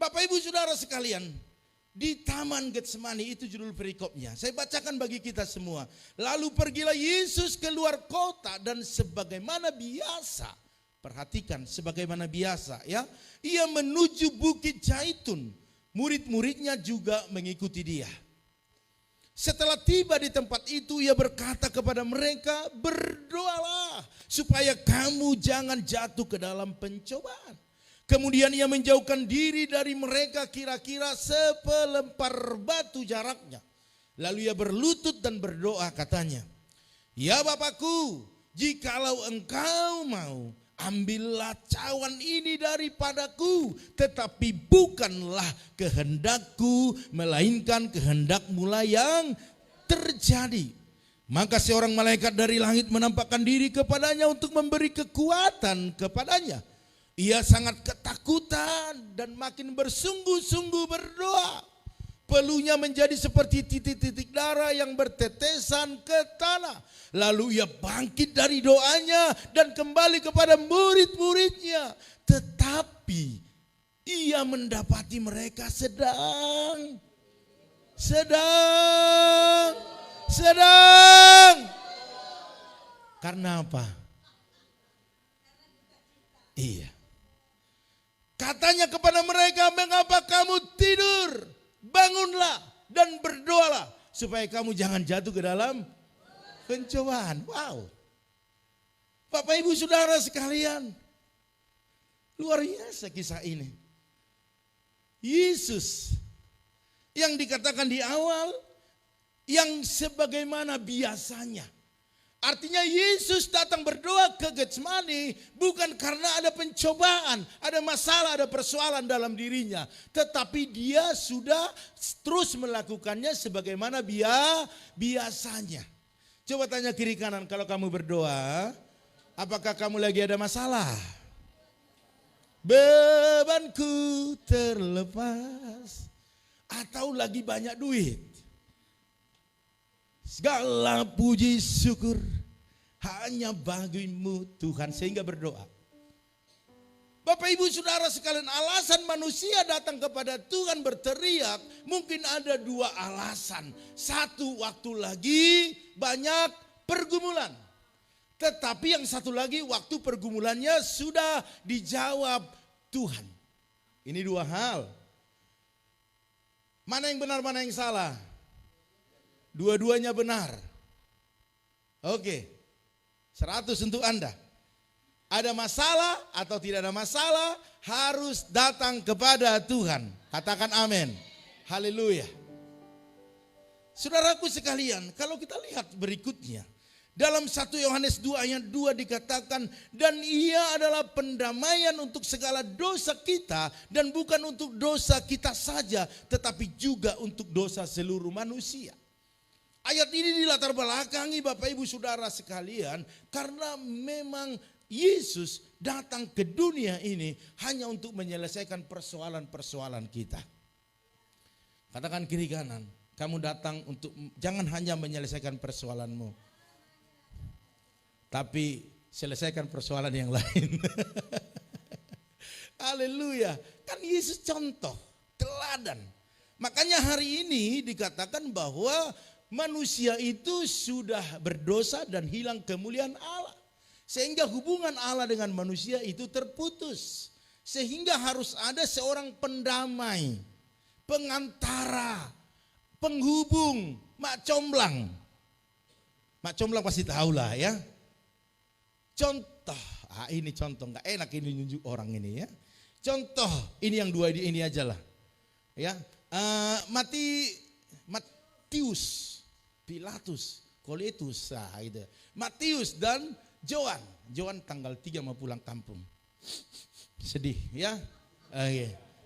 Bapak Ibu Saudara sekalian, di Taman Getsemani itu judul perikopnya. Saya bacakan bagi kita semua. Lalu pergilah Yesus keluar kota dan sebagaimana biasa, perhatikan sebagaimana biasa ya, ia menuju Bukit Zaitun. Murid-muridnya juga mengikuti dia. Setelah tiba di tempat itu, ia berkata kepada mereka, berdoalah supaya kamu jangan jatuh ke dalam pencobaan. Kemudian ia menjauhkan diri dari mereka kira-kira sepelempar batu jaraknya. Lalu ia berlutut dan berdoa katanya, ya Bapakku, jikalau engkau mau, ambillah cawan ini daripadaku, tetapi bukanlah kehendakku, melainkan kehendak-Mu lah yang terjadi. Maka seorang malaikat dari langit menampakkan diri kepadanya untuk memberi kekuatan kepadanya. Ia sangat ketakutan dan makin bersungguh-sungguh berdoa. Peluhnya menjadi seperti titik-titik darah yang bertetesan ke tanah. Lalu ia bangkit dari doanya dan kembali kepada murid-muridnya. Tetapi ia mendapati mereka sedang. Karena apa? Iya. Katanya kepada mereka, mengapa kamu tidur? Bangunlah dan berdoalah supaya kamu jangan jatuh ke dalam pencobaan. Wow. Bapak Ibu Saudara sekalian, luar biasa kisah ini. Yesus yang dikatakan di awal, yang sebagaimana biasanya. Artinya Yesus datang berdoa ke Getsemani bukan karena ada pencobaan, ada masalah, ada persoalan dalam dirinya. Tetapi dia sudah terus melakukannya sebagaimana biasanya. Coba tanya kiri kanan, kalau kamu berdoa, apakah kamu lagi ada masalah? Bebanku terlepas, atau lagi banyak duit? Segala puji syukur hanya bagimu Tuhan, sehingga berdoa. Bapak Ibu Saudara sekalian, alasan manusia datang kepada Tuhan berteriak mungkin ada dua alasan. Satu, waktu lagi banyak pergumulan. Tetapi yang satu lagi, waktu pergumulannya sudah dijawab Tuhan. Ini dua hal. Mana yang benar, mana yang salah? Dua-duanya benar. Oke, 100 untuk Anda. Ada masalah atau tidak ada masalah, harus datang kepada Tuhan. Katakan amin. Haleluya. Saudaraku sekalian, kalau kita lihat berikutnya, dalam 1 Yohanes 2 ayat 2 dikatakan, dan ia adalah pendamaian untuk segala dosa kita, dan bukan untuk dosa kita saja, tetapi juga untuk dosa seluruh manusia. Ayat ini dilatar belakangi Bapak Ibu Saudara sekalian, karena memang Yesus datang ke dunia ini hanya untuk menyelesaikan persoalan-persoalan kita. Katakan kiri kanan, kamu datang untuk jangan hanya menyelesaikan persoalanmu, tapi selesaikan persoalan yang lain. Haleluya. Kan Yesus contoh, teladan. Makanya hari ini dikatakan bahwa manusia itu sudah berdosa dan hilang kemuliaan Allah. Sehingga hubungan Allah dengan manusia itu terputus. Sehingga harus ada seorang pendamai, pengantara, penghubung, mak comblang. Mak comblang pasti tahu lah ya. Contoh, ini contoh, nggak enak ini nunjuk orang ini ya. Contoh, ini yang dua ini aja lah. Ya, Matius, Pilatus, Koletus, gitu. Matius dan Joan. Joan tanggal 3 mau pulang kampung. Sedih ya.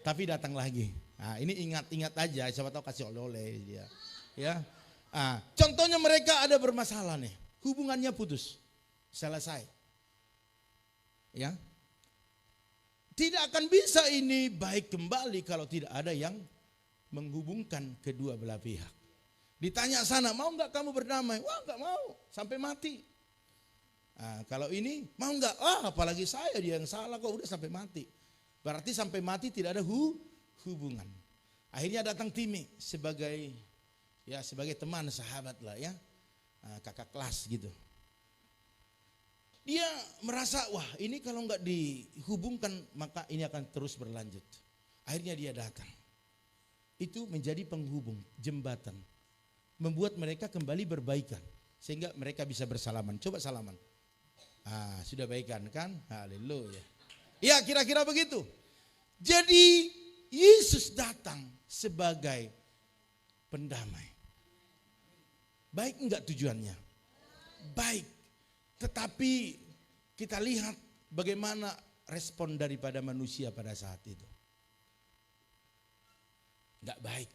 Tapi datang lagi. Nah, ini ingat-ingat aja, siapa tahu kasih oleh-oleh dia. Ya. Contohnya mereka ada bermasalah nih. Hubungannya putus. Selesai. Ya. Tidak akan bisa ini baik kembali kalau tidak ada yang menghubungkan kedua belah pihak. Ditanya sana, mau nggak kamu berdamai? Wah, nggak mau, sampai mati. Kalau ini mau nggak? Apalagi saya, dia yang salah kok, udah sampai mati. Berarti sampai mati tidak ada hubungan. Akhirnya datang Timi sebagai teman sahabat lah ya, kakak kelas gitu. Dia merasa wah ini kalau nggak dihubungkan maka ini akan terus berlanjut. Akhirnya dia datang. Itu menjadi penghubung, jembatan. Membuat mereka kembali berbaikan. Sehingga mereka bisa bersalaman. Coba salaman. Sudah baikan kan? Haleluya. Ya kira-kira begitu. Jadi Yesus datang sebagai pendamai. Baik enggak tujuannya? Baik. Tetapi kita lihat bagaimana respon daripada manusia pada saat itu. Enggak baik.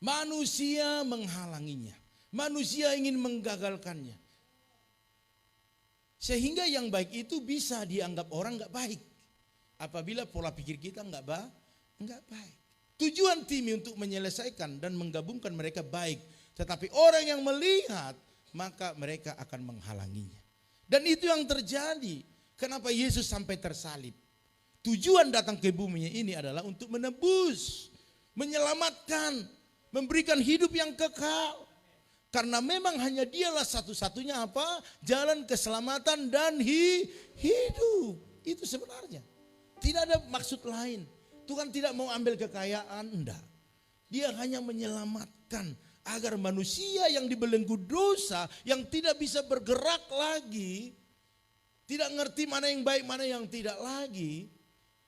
Manusia menghalanginya. Manusia ingin menggagalkannya. Sehingga yang baik itu bisa dianggap orang enggak baik. Apabila pola pikir kita enggak baik. Tujuan Timi untuk menyelesaikan dan menggabungkan mereka baik. Tetapi orang yang melihat maka mereka akan menghalanginya. Dan itu yang terjadi. Kenapa Yesus sampai tersalib? Tujuan datang ke bumi ini adalah untuk menebus, menyelamatkan, memberikan hidup yang kekal. Karena memang hanya dialah satu-satunya apa? Jalan keselamatan dan hidup. Itu sebenarnya. Tidak ada maksud lain. Tuhan tidak mau ambil kekayaan, enggak. Dia hanya menyelamatkan agar manusia yang dibelenggu dosa, yang tidak bisa bergerak lagi, tidak ngerti mana yang baik, mana yang tidak lagi,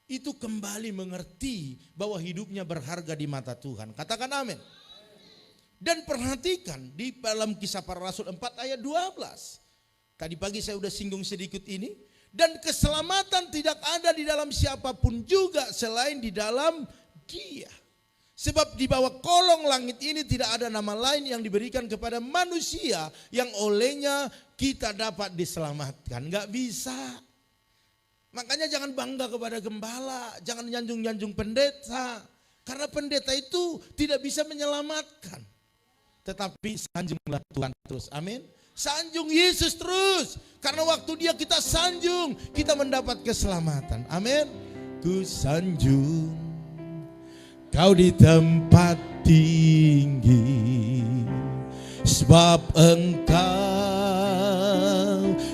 itu kembali mengerti bahwa hidupnya berharga di mata Tuhan. Katakan amin. Dan perhatikan di dalam Kisah Para Rasul 4 ayat 12. Tadi pagi saya sudah singgung sedikit ini. Dan keselamatan tidak ada di dalam siapapun juga selain di dalam Dia. Sebab di bawah kolong langit ini tidak ada nama lain yang diberikan kepada manusia yang olehnya kita dapat diselamatkan. Enggak bisa. Makanya jangan bangga kepada gembala, jangan nyanjung-nyanjung pendeta. Karena pendeta itu tidak bisa menyelamatkan. Tetapi sanjunglah Tuhan terus. Amin. Sanjung Yesus terus. Karena waktu Dia kita sanjung, kita mendapat keselamatan. Amin. Ku sanjung Kau di tempat tinggi, sebab Engkau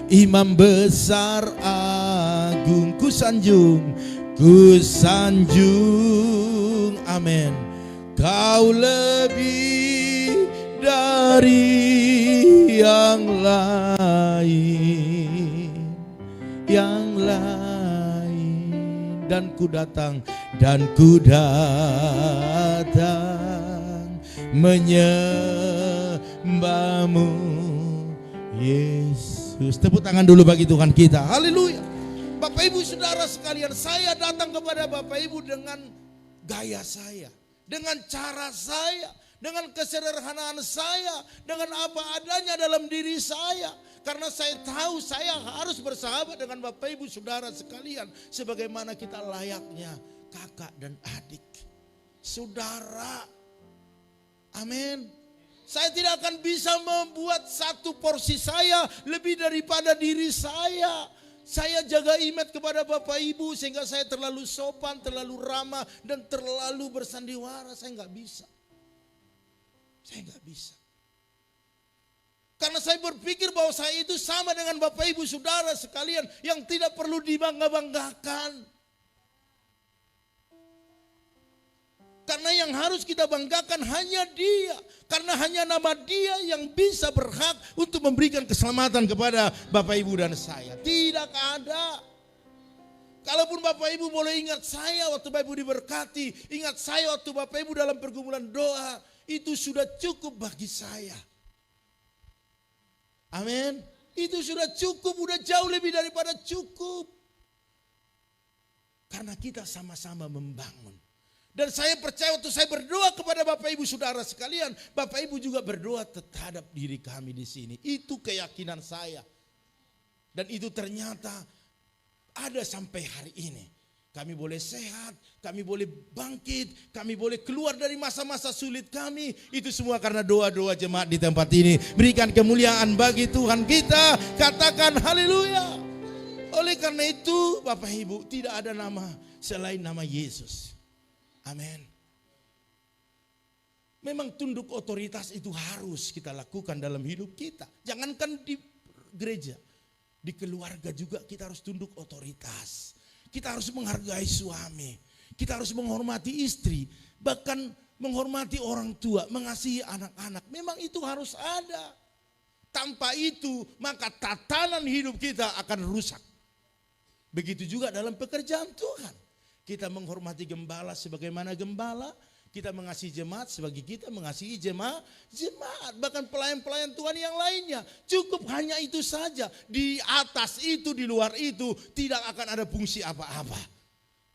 Imam besar agung. Ku sanjung, amin. Kau lebih dari yang lain, dan ku datang menyembahmu Yesus. Tepuk tangan dulu bagi Tuhan kita. Haleluya. Bapak Ibu Saudara sekalian, saya datang kepada Bapak Ibu dengan gaya saya, dengan cara saya, dengan kesederhanaan saya, dengan apa adanya dalam diri saya. Karena saya tahu saya harus bersahabat dengan Bapak Ibu Saudara sekalian, sebagaimana kita layaknya kakak dan adik, saudara. Amin. Saya tidak akan bisa membuat satu porsi saya lebih daripada diri saya. Saya jaga image kepada Bapak Ibu sehingga saya terlalu sopan, terlalu ramah, dan terlalu bersandiwara. Saya nggak bisa. Karena saya berpikir bahwa saya itu sama dengan Bapak Ibu Saudara sekalian yang tidak perlu dibangga-banggakan. Karena yang harus kita banggakan hanya Dia. Karena hanya nama Dia yang bisa berhak untuk memberikan keselamatan kepada Bapak Ibu dan saya. Tidak ada. Kalaupun Bapak Ibu boleh ingat saya waktu Bapak Ibu diberkati, ingat saya waktu Bapak Ibu dalam pergumulan doa, itu sudah cukup bagi saya. Amin. Itu sudah cukup, sudah jauh lebih daripada cukup. Karena kita sama-sama membangun. Dan saya percaya waktu saya berdoa kepada Bapak Ibu Saudara sekalian, Bapak Ibu juga berdoa terhadap diri kami di sini. Itu keyakinan saya. Dan itu ternyata ada sampai hari ini. Kami boleh sehat, kami boleh bangkit, kami boleh keluar dari masa-masa sulit kami. Itu semua karena doa-doa jemaat di tempat ini. Berikan kemuliaan bagi Tuhan kita. Katakan haleluya. Oleh karena itu Bapak Ibu, tidak ada nama selain nama Yesus. Amin. Memang tunduk otoritas itu harus kita lakukan dalam hidup kita. Jangankan di gereja, di keluarga juga kita harus tunduk otoritas. Kita harus menghargai suami, kita harus menghormati istri, bahkan menghormati orang tua, mengasihi anak-anak. Memang itu harus ada. Tanpa itu maka tatanan hidup kita akan rusak. Begitu juga dalam pekerjaan Tuhan. Kita menghormati gembala sebagaimana gembala, kita mengasihi jemaat sebagai kita mengasihi jemaat, bahkan pelayan-pelayan Tuhan yang lainnya. Cukup hanya itu saja. Di atas itu, di luar itu tidak akan ada fungsi apa-apa.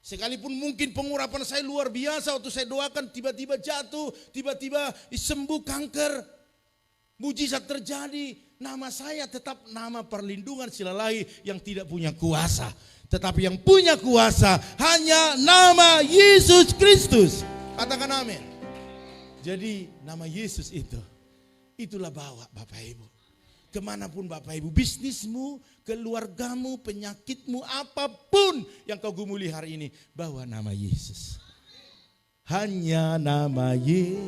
Sekalipun mungkin pengurapan saya luar biasa, waktu saya doakan tiba-tiba jatuh, tiba-tiba sembuh kanker, mujizat terjadi. Nama saya tetap nama perlindungan silalahi yang tidak punya kuasa. Tetapi yang punya kuasa hanya nama Yesus Kristus. Katakan amin. Jadi nama Yesus itu, itulah bawa Bapak Ibu. Kemanapun Bapak Ibu, bisnismu, keluargamu, penyakitmu, apapun yang kau gumuli hari ini, bawa nama Yesus. Hanya nama Yesus.